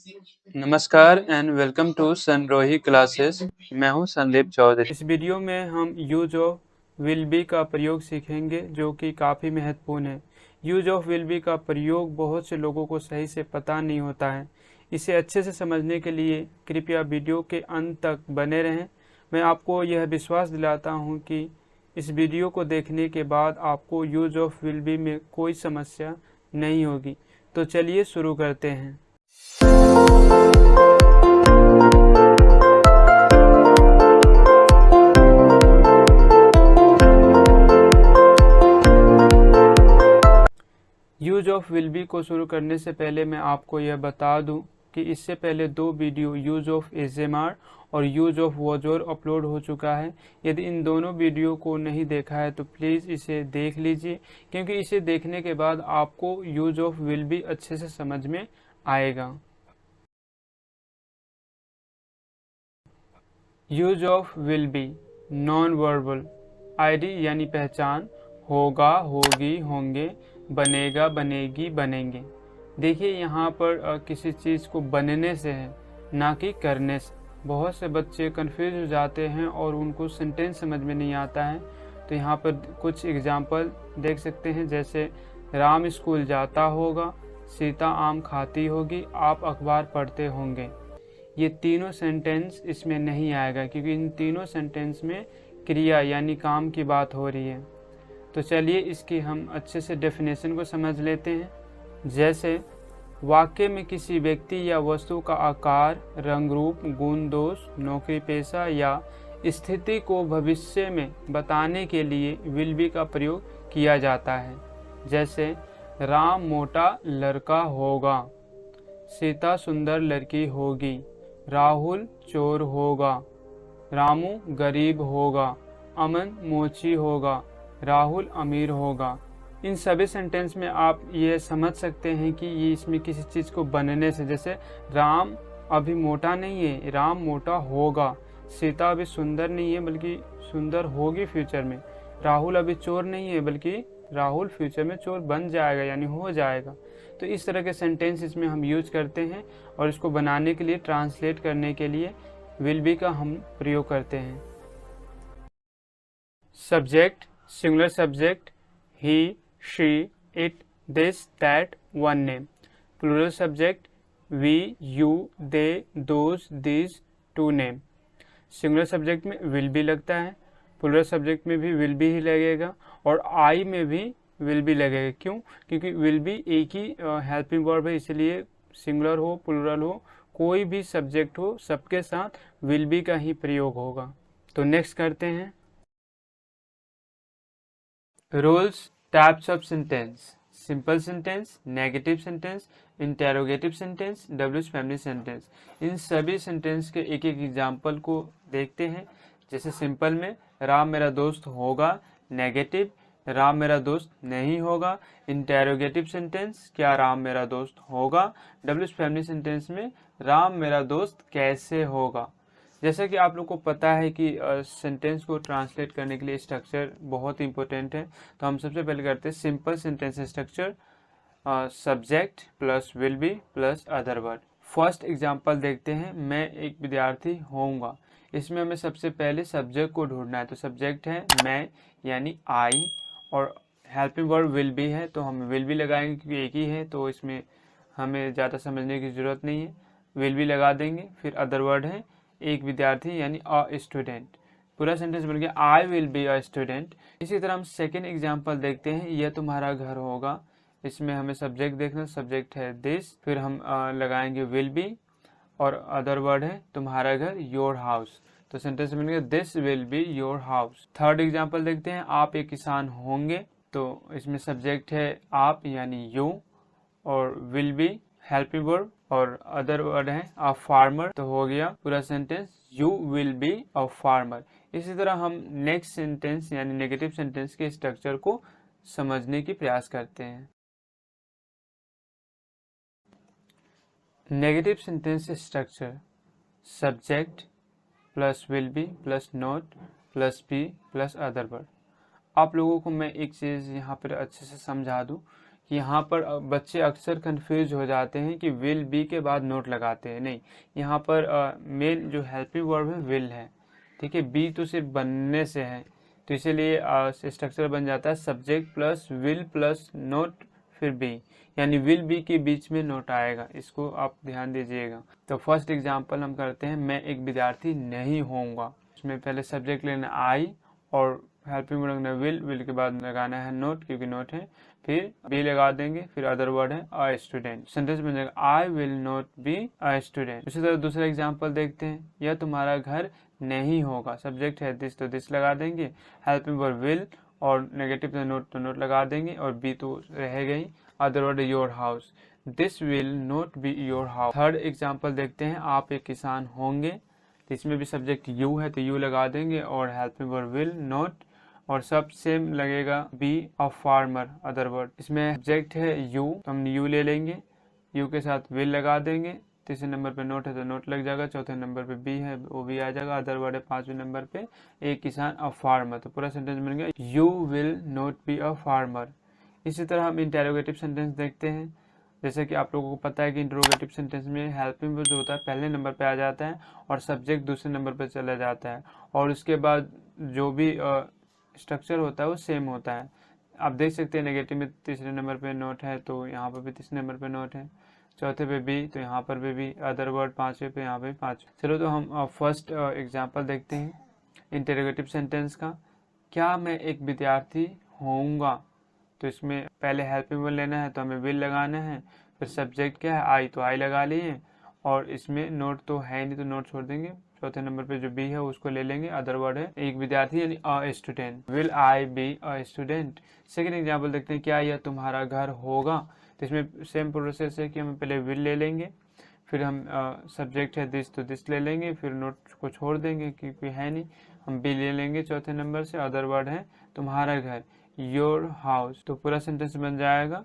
नमस्कार and welcome to सनरोही classes. मैं हूं संदीप चौधरी। इस वीडियो में हम यूज ऑफ विल बी का प्रयोग सीखेंगे जो कि काफ़ी महत्वपूर्ण है। यूज ऑफ विल बी का प्रयोग बहुत से लोगों को सही से पता नहीं होता है। इसे अच्छे से समझने के लिए कृपया वीडियो के अंत तक बने रहें। मैं आपको यह विश्वास दिलाता हूं कि इस वीडियो को देखने के बाद आपको यूज ऑफ विल बी में कोई समस्या नहीं होगी। तो चलिए शुरू करते हैं। यूज ऑफ विल बी को शुरू करने से पहले मैं आपको यह बता दूं कि इससे पहले दो वीडियो यूज ऑफ एसएमआर और यूज ऑफ वॉजोर अपलोड हो चुका है। यदि इन दोनों वीडियो को नहीं देखा है तो प्लीज़ इसे देख लीजिए, क्योंकि इसे देखने के बाद आपको यूज ऑफ विल बी अच्छे से समझ में आएगा। Use of will be non verbal ID यानी पहचान, होगा, होगी, होंगे, बनेगा, बनेगी, बनेंगे। देखिए यहाँ पर किसी चीज़ को बनने से है, ना कि करने से। बहुत से बच्चे कंफ्यूज हो जाते हैं और उनको सेंटेंस समझ में नहीं आता है। तो यहाँ पर कुछ एग्जाम्पल देख सकते हैं, जैसे राम स्कूल जाता होगा, सीता आम खाती होगी, आप अखबार पढ़ते होंगे। ये तीनों सेंटेंस इसमें नहीं आएगा, क्योंकि इन तीनों सेंटेंस में क्रिया यानी काम की बात हो रही है। तो चलिए इसकी हम अच्छे से डेफिनेशन को समझ लेते हैं। जैसे वाक्य में किसी व्यक्ति या वस्तु का आकार, रंग रूप, गुण दोष, नौकरी पेशा या स्थिति को भविष्य में बताने के लिए विल बी का प्रयोग किया जाता है। जैसे राम मोटा लड़का होगा, सीता सुंदर लड़की होगी, राहुल चोर होगा, रामू गरीब होगा, अमन मोची होगा, राहुल अमीर होगा। इन सभी सेंटेंस में आप ये समझ सकते हैं कि ये इसमें किसी चीज़ को बनने से, जैसे राम अभी मोटा नहीं है, राम मोटा होगा, सीता अभी सुंदर नहीं है बल्कि सुंदर होगी फ्यूचर में, राहुल अभी चोर नहीं है बल्कि राहुल फ्यूचर में चोर बन जाएगा यानी हो जाएगा। तो इस तरह के सेंटेंस इसमें हम यूज करते हैं और इसको बनाने के लिए, ट्रांसलेट करने के लिए विल बी का हम प्रयोग करते हैं। Subject singular subject he, she, it, this, that, one name. Plural subject we, you, they, those, this, two name. Singular subject में विल बी लगता है, प्लूरल सब्जेक्ट में भी विल बी ही लगेगा और आई में भी विल बी लगेगा। क्यों? क्योंकि विल बी एक ही हेल्पिंग वर्ब है, इसलिए सिंगुलर हो प्लूरल हो कोई भी सब्जेक्ट हो सबके साथ विल बी का ही प्रयोग होगा। तो नेक्स्ट करते हैं rules types of sentence. Simple sentence, negative sentence, interrogative sentence, WH family sentence. इन सभी सेंटेंस के एक एक एग्जाम्पल को देखते हैं। जैसे सिंपल में राम मेरा दोस्त होगा, नेगेटिव राम मेरा दोस्त नहीं होगा। इंटेरोगेटिव सेंटेंस क्या राम मेरा दोस्त होगा। डब्ल्यूएच फैमिली सेंटेंस में राम मेरा दोस्त कैसे होगा। जैसा कि आप लोग को पता है कि सेंटेंस को ट्रांसलेट करने के लिए स्ट्रक्चर बहुत इंपॉर्टेंट है। तो हम सबसे पहले करते हैं simple sentence structure, subject plus will be plus other word. First example देखते हैं, मैं एक विद्यार्थी होऊंगा। इसमें हमें सबसे पहले सब्जेक्ट को ढूंढना है। तो सब्जेक्ट है मैं यानी आई और हेल्पिंग वर्ड विल बी है, तो हम विल बी लगाएंगे क्योंकि एक ही है, तो इसमें हमें ज़्यादा समझने की ज़रूरत नहीं है, विल बी लगा देंगे। फिर अदर वर्ड है एक विद्यार्थी यानी अ स्टूडेंट। पूरा सेंटेंस बन गया I will be a student. इसी तरह हम सेकेंड एग्जाम्पल देखते हैं, यह तुम्हारा घर होगा। इसमें हमें सब्जेक्ट देखना, सब्जेक्ट है दिस, फिर हम लगाएंगे विल बी और अदर वर्ड है तुम्हारा घर योर हाउस। तो सेंटेंस बन गया this will be your house. Third example देखते हैं, आप एक किसान होंगे। तो इसमें सब्जेक्ट है आप यानी यू और विल बी हेल्पिंग वर्ब और अदर वर्ड है अ फार्मर। तो हो गया पूरा sentence you will be a farmer. इसी तरह हम नेक्स्ट सेंटेंस यानी नेगेटिव सेंटेंस के स्ट्रक्चर को समझने की प्रयास करते हैं। Negative sentence structure subject plus will be plus not plus be plus other word. आप लोगों को मैं एक चीज़ यहाँ पर अच्छे से समझा दूँ कि यहाँ पर बच्चे अक्सर कंफ्यूज हो जाते हैं कि विल बी के बाद नोट लगाते हैं। नहीं, यहाँ पर मेन जो हेल्पिंग वर्ब है विल है, ठीक है। बी तो सिर्फ बनने से है, तो इसीलिए स्ट्रक्चर बन जाता है subject plus will plus note फिर बी, यानी विल बी के बीच में नोट आएगा, इसको आप ध्यान दीजिएगा। तो फर्स्ट एग्जांपल हम करते हैं, मैं एक विद्यार्थी नहीं होऊंगा। इसमें पहले सब्जेक्ट लेना आई और हेल्पिंग वर्ब लगना विल के बाद लगाना है नोट क्योंकि नोट है, फिर बी लगा देंगे, फिर अदर वर्ड है अ स्टूडेंट। सेंटेंस बन जाएगा I will not be a student. उसी तरह दूसरा एग्जांपल देखते हैं, यह तुम्हारा घर नहीं होगा। सब्जेक्ट है दिस तो दिस लगा देंगे, हेल्पिंग वर्ब विल और नेगेटिव तो नोट लगा देंगे और बी तो रह गई, other word your house, this will not be your house. Third example देखते हैं, आप एक किसान होंगे, तो इसमें भी सब्जेक्ट यू है तो यू लगा देंगे और हेल्पिंग वर्ब विल नॉट और सब सेम लगेगा B a farmer other word. इसमें सब्जेक्ट है यू तो हम यू ले लेंगे, यू के साथ विल लगा देंगे, तीसरे नंबर पे नोट है तो नोट लग जाएगा, चौथे नंबर पे बी है वो भी आ जाएगा, अदर वर्ड है पांचवें नंबर पे एक किसान अ फार्मर। तो पूरा सेंटेंस बन गया you will not be a farmer. इसी तरह हम इंटेरोगेटिव सेंटेंस देखते हैं। जैसे कि आप लोगों को पता है कि इंटरोगेटिव सेंटेंस में हेल्पिंग वर्ब जो होता है पहले नंबर पे आ जाता है और सब्जेक्ट दूसरे नंबर पे चला जाता है और उसके बाद जो भी स्ट्रक्चर होता है वो सेम होता है। आप देख सकते हैं नेगेटिव में तीसरे नंबर पे नोट है तो यहाँ पर भी तीसरे नंबर पे नोट है, चौथे पे बी तो यहाँ पर भी अदर वर्ड, पांचवें पे यहाँ पे पांच। चलो तो हम फर्स्ट एग्जांपल देखते हैं इंटरोगेटिव सेंटेंस का। क्या मैं एक विद्यार्थी होऊंगा, तो इसमें पहले हेल्पिंग वर्ब लेना है तो हमें विल लगाना है, फिर सब्जेक्ट क्या है आई तो आई लगा लिए और इसमें नोट तो है नहीं तो नोट छोड़ देंगे, चौथे नंबर पे जो बी है उसको ले लेंगे, अदर वर्ड है एक विद्यार्थी यानी a student, will I be a student. Second example देखते हैं, क्या यह तुम्हारा घर होगा, तो इसमें सेम प्रोसेस है कि हम पहले विल ले लेंगे, फिर हम सब्जेक्ट है दिस तो दिस ले लेंगे, फिर नोट को छोड़ देंगे क्योंकि है नहीं, हम बी ले लेंगे चौथे नंबर से, अदर वर्ड है तुम्हारा घर योर हाउस। तो पूरा सेंटेंस बन जाएगा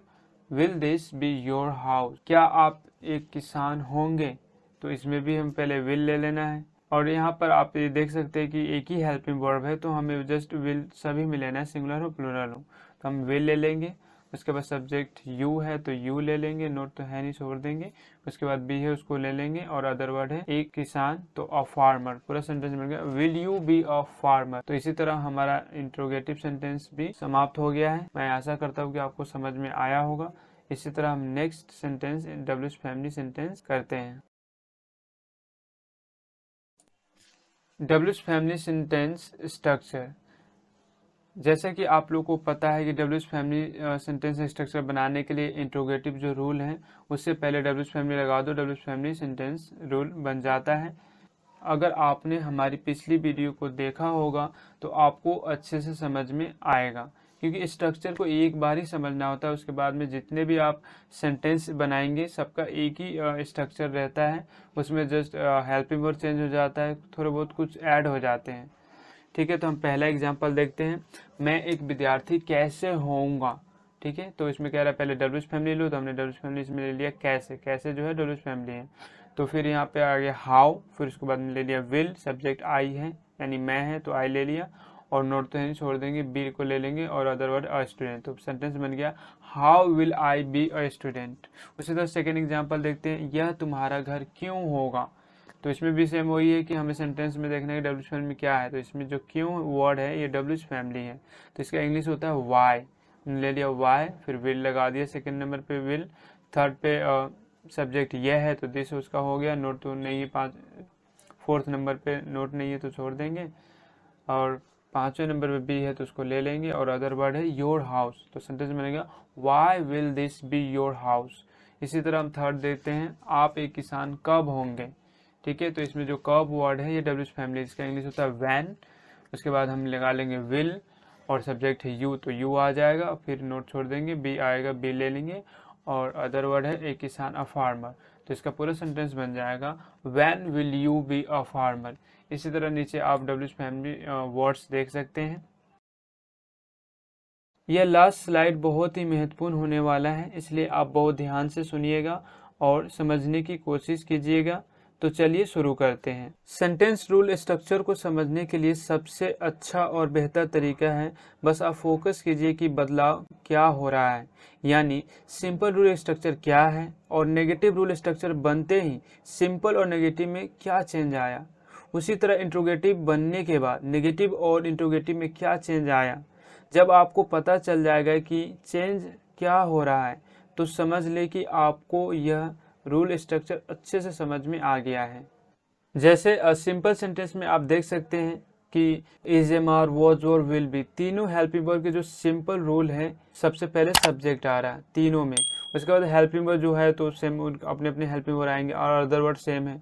will this be your house. क्या आप एक किसान होंगे, तो इसमें भी हम पहले विल ले लेना है और यहाँ पर आप ये देख सकते हैं कि एक ही हेल्पिंग वर्ब है तो हमें जस्ट विल सभी में लेना है, सिंगुलर हो प्लूरल हो, तो हम विल ले लेंगे। उसके बाद सब्जेक्ट यू है तो यू ले लेंगे, नोट तो है नहीं छोड़ देंगे, उसके बाद बी है उसको ले लेंगे और अदर वर्ड है एक किसान तो अ फार्मर। पूरा सेंटेंस बन गया will you B a farmer. तो इसी तरह हमारा इंट्रोगेटिव सेंटेंस भी समाप्त हो गया है। मैं आशा करता हूँ कि आपको समझ में आया होगा। इसी तरह हम next sentence WH family sentence करते हैं। डब्ल्यूएच फैमिली सेंटेंस स्ट्रक्चर, जैसा कि आप लोग को पता है कि डब्ल्यूएच फैमिली सेंटेंस स्ट्रक्चर बनाने के लिए इंट्रोगेटिव जो रूल है उससे पहले डब्ल्यूएच फैमिली लगा दो, डब्ल्यूएच फैमिली सेंटेंस रूल बन जाता है। अगर आपने हमारी पिछली वीडियो को देखा होगा तो आपको अच्छे से समझ में आएगा, क्योंकि स्ट्रक्चर को एक बार ही समझना होता है, उसके बाद में जितने भी आप सेंटेंस बनाएंगे सबका एक ही स्ट्रक्चर रहता है, उसमें जस्ट हेल्पिंग वर्ब चेंज हो जाता है, थोड़े बहुत कुछ ऐड हो जाते हैं। ठीक है, तो हम पहला एग्जांपल देखते हैं, मैं एक विद्यार्थी कैसे होऊंगा। ठीक है, तो इसमें कह रहा है पहले डब्ल्यूएच फैमिली लो, तो हमने डब्ल्यूएच फैमिली इसमें ले लिया कैसे, कैसे जो है डब्ल्यूएच फैमिली है। तो फिर यहाँ पे आ गया हाउ, फिर उसके बाद में ले लिया विल, सब्जेक्ट आई है यानी मैं है तो आई ले लिया और नोट तो है छोड़ देंगे, बी को ले लेंगे और अदर वर्ड अ स्टूडेंट। तो सेंटेंस बन गया how will I be a student. उसी तरह सेकेंड एग्जाम्पल देखते हैं, यह तुम्हारा घर क्यों होगा। तो इसमें भी सेम वही है कि हमें सेंटेंस में देखना है कि डब्ल्यूएच फैमिली क्या है, तो इसमें जो क्यों वर्ड है ये डब्ल्यूएच फैमिली है, तो इसका इंग्लिश होता है वाई। ले लिया वाई, फिर विल लगा दिया सेकंड नंबर पे विल, थर्ड पे सब्जेक्ट यह है तो दिस उसका हो गया, नोट तो नहीं है, फोर्थ नंबर पे नोट नहीं है तो छोड़ देंगे और पांचवें नंबर पे बी है तो उसको ले लेंगे और अदर वर्ड है योर हाउस। तो सेंटेंस बनेगा why will this be your house. इसी तरह हम थर्ड देखते हैं, आप एक किसान कब होंगे। ठीक है, तो इसमें जो कब वर्ड है ये डब्ल्यूएच फैमिली, इसका इंग्लिश होता है वैन। उसके बाद हम लगा लेंगे विल और सब्जेक्ट है यू तो यू आ जाएगा, फिर नोट छोड़ देंगे, बी आएगा बी ले लेंगे और अदर वर्ड है ए किसान अ फार्मर। तो इसका पूरा सेंटेंस बन जाएगा van will you B a farmer. इसी तरह नीचे आप डब्ल्यूएच फैमिली वर्ड्स देख सकते हैं। यह लास्ट स्लाइड बहुत ही महत्वपूर्ण होने वाला है, इसलिए आप बहुत ध्यान से सुनिएगा और समझने की कोशिश कीजिएगा। तो चलिए शुरू करते हैं। सेंटेंस रूल स्ट्रक्चर को समझने के लिए सबसे अच्छा और बेहतर तरीका है बस आप फोकस कीजिए कि बदलाव क्या हो रहा है, यानी सिंपल रूल स्ट्रक्चर क्या है और नेगेटिव रूल स्ट्रक्चर बनते ही सिंपल और नेगेटिव में क्या चेंज आया। उसी तरह इंट्रोगेटिव बनने के बाद नेगेटिव और इंट्रोगेटिव में क्या चेंज आया। जब आपको पता चल जाएगा कि चेंज क्या हो रहा है तो समझ ले कि आपको यह रूल स्ट्रक्चर अच्छे से समझ में आ गया है। जैसे सिंपल सेंटेंस में आप देख सकते हैं कि इज, एम, आर, वॉज और विल बी, तीनों हेल्पिंग वर्ब के जो सिंपल रूल है, सबसे पहले सब्जेक्ट आ रहा है तीनों में। उसके बाद हेल्पिंग वर्ब जो है तो सेम अपने अपने हेल्पिंग वर्ब आएंगे और अदर वर्ड सेम है।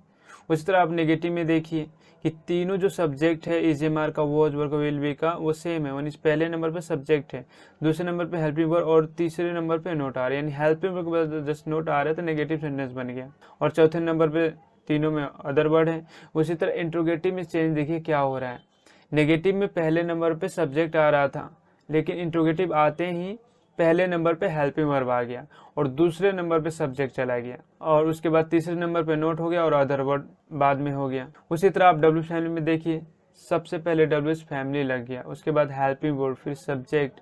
उसी तरह आप नेगेटिव में देखिए कि तीनों जो सब्जेक्ट है इज, एम, आर का, वॉज वर्ब का, विल बी का, वो सेम है। यानी पहले नंबर पे सब्जेक्ट है, दूसरे नंबर पे हेल्पिंग वर्ब और तीसरे नंबर पे नोट आ रहा है। यानी हेल्पिंग वर्ब के बाद जस्ट नोट आ रहा है तो नेगेटिव सेंटेंस बन गया। और चौथे नंबर पे तीनों में अदर वर्ड है। उसी तरह इंट्रोगेटिव में चेंज देखिए क्या हो रहा है। नेगेटिव में पहले नंबर पे सब्जेक्ट आ रहा था, लेकिन इंट्रोगेटिव आते ही पहले नंबर पे हेल्पिंग वर्ब आ गया और दूसरे नंबर पे सब्जेक्ट चला गया और उसके बाद तीसरे नंबर पे नोट हो गया और अदर वर्ड बाद में हो गया। उसी तरह आप डब्ल्यू फैमिली में देखिए, सबसे पहले डब्ल्यू फैमिली लग गया, उसके बाद हेल्पिंग वर्ब, फिर सब्जेक्ट,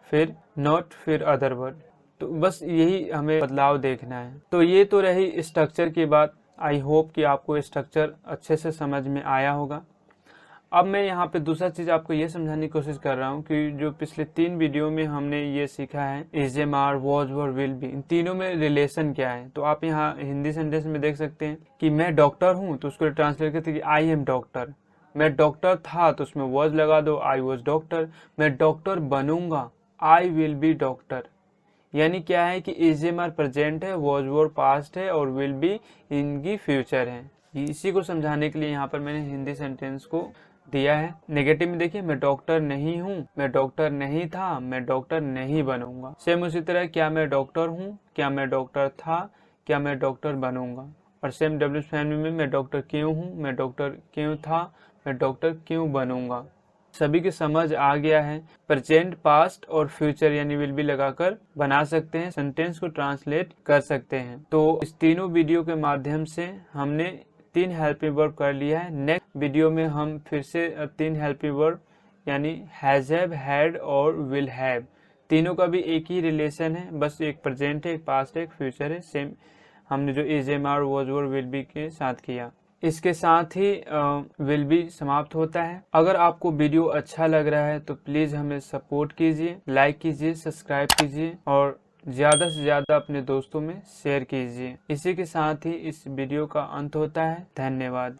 फिर नोट, फिर अदर वर्ड। तो बस यही हमें बदलाव देखना है। तो ये तो रही स्ट्रक्चर की बात। आई होप कि आपको स्ट्रक्चर अच्छे से समझ में आया होगा। अब मैं यहाँ पे दूसरा चीज़ आपको ये समझाने की कोशिश कर रहा हूँ कि जो पिछले 3 वीडियो में हमने ये सीखा है is, am, are, was were, will be, इन तीनों में रिलेशन क्या है। तो आप यहाँ हिंदी सेंटेंस में देख सकते हैं कि मैं डॉक्टर हूँ तो उसको ट्रांसलेट करते हैं कि आई एम डॉक्टर। मैं डॉक्टर था तो उसमें वॉज लगा दो, आई वॉज डॉक्टर। मैं डॉक्टर बनूंगा, आई विल बी डॉक्टर। यानी क्या है कि इज, एम, आर प्रेजेंट है, वॉज वर पास्ट है और विल बी इनकी फ्यूचर है। इसी को समझाने के लिए यहाँ पर मैंने हिंदी सेंटेंस को दिया है। नेगेटिव में देखिए, मैं डॉक्टर नहीं हूँ, मैं डॉक्टर नहीं था, मैं डॉक्टर नहीं बनूंगा। सेम उसी तरह, क्या मैं डॉक्टर हूँ, क्या मैं डॉक्टर था, क्या मैं डॉक्टर बनूंगा। और सेम डब्ल्यू फैमिली में, मैं डॉक्टर क्यों हूँ, मैं डॉक्टर क्यों था, मैं डॉक्टर क्यों बनूंगा। सभी की समझ आ गया है। प्रेजेंट, पास्ट और फ्यूचर यानी विल बी लगाकर बना सकते हैं, सेंटेंस को ट्रांसलेट कर सकते हैं। तो इस तीनों वीडियो के माध्यम से हमने 3 हेल्पिंग वर्ब कर लिया है। नेक्स्ट वीडियो में हम फिर से 3 हेल्पिंग वर्ब यानी हैज, हैव, हैड और विल हैव, तीनों का भी एक ही रिलेशन है, बस एक प्रेजेंट है, एक पास्ट है, एक फ्यूचर है। सेम हमने जो is, am, are, was, were, will be के साथ किया। इसके साथ ही विल बी समाप्त होता है। अगर आपको वीडियो अच्छा लग रहा है तो प्लीज़ हमें सपोर्ट कीजिए, लाइक कीजिए, सब्सक्राइब कीजिए और ज़्यादा से ज़्यादा अपने दोस्तों में शेयर कीजिए। इसी के साथ ही इस वीडियो का अंत होता है। धन्यवाद।